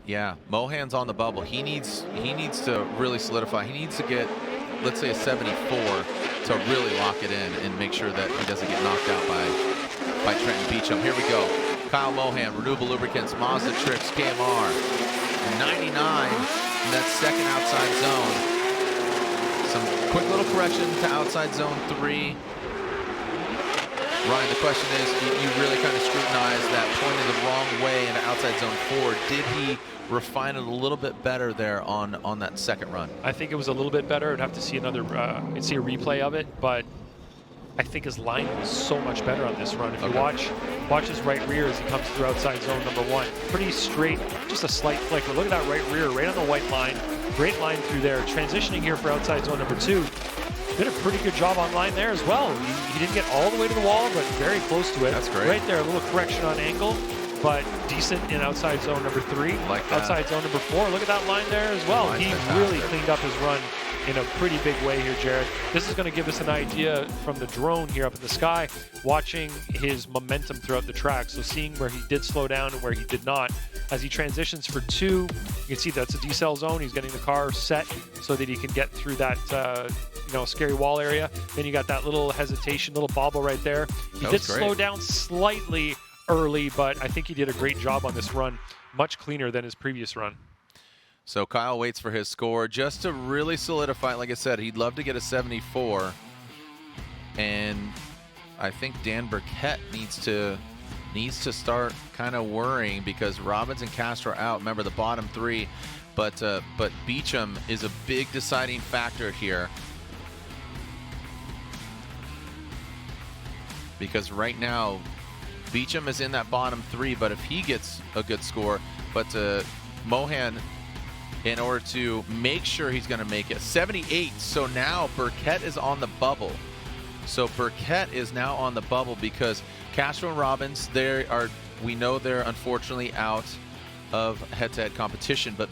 Yeah, Mohan's on the bubble. He needs to really solidify. He needs to get, let's say, a 74 to really lock it in and make sure that he doesn't get knocked out by Trenton Beecham. Here we go. Kyle Mohan, Renewable Lubricants, Mazda Tricks, KMR. 99 in that second outside zone. Some quick little correction to outside zone 3. Ryan, the question is, you really kind of scrutinize that pointing the wrong way into outside zone 4. Did he refine it a little bit better there on that second run? I think it was a little bit better. I'd have to see another, see a replay of it, but I think his line was so much better on this run. If you watch his right rear as he comes through outside zone number 1, pretty straight, just a slight flicker. Look at that right rear, right on the white line. Great line through there. Transitioning here for outside zone number 2. Did a pretty good job on line there as well. He didn't get all the way to the wall, but very close to it. That's great. Right there, a little correction on angle, but decent in outside zone number 3. Like that. Outside zone number 4, look at that line there as well. He really cleaned up his run in a pretty big way here, Jared. This is going to give us an idea from the drone here up in the sky, watching his momentum throughout the track. So seeing where he did slow down and where he did not. As he transitions for 2, you can see that's a decel zone. He's getting the car set so that he can get through that scary wall area. Then you got that little hesitation, little bobble right there. He did slow down slightly early, but I think he did a great job on this run. Much cleaner than his previous run. So Kyle waits for his score just to really solidify. Like I said, he'd love to get a 74. And I think Dan Burkett needs to start kind of worrying because Robbins and Castro are out. Remember the bottom 3. But Beecham is a big deciding factor here. Because right now, Beecham is in that bottom 3, but if he gets a good score, but Mohan, in order to make sure he's going to make it. 78, so now Burkett is on the bubble. So Burkett is now on the bubble because Castro and Robbins, we know they're unfortunately out of head-to-head competition, but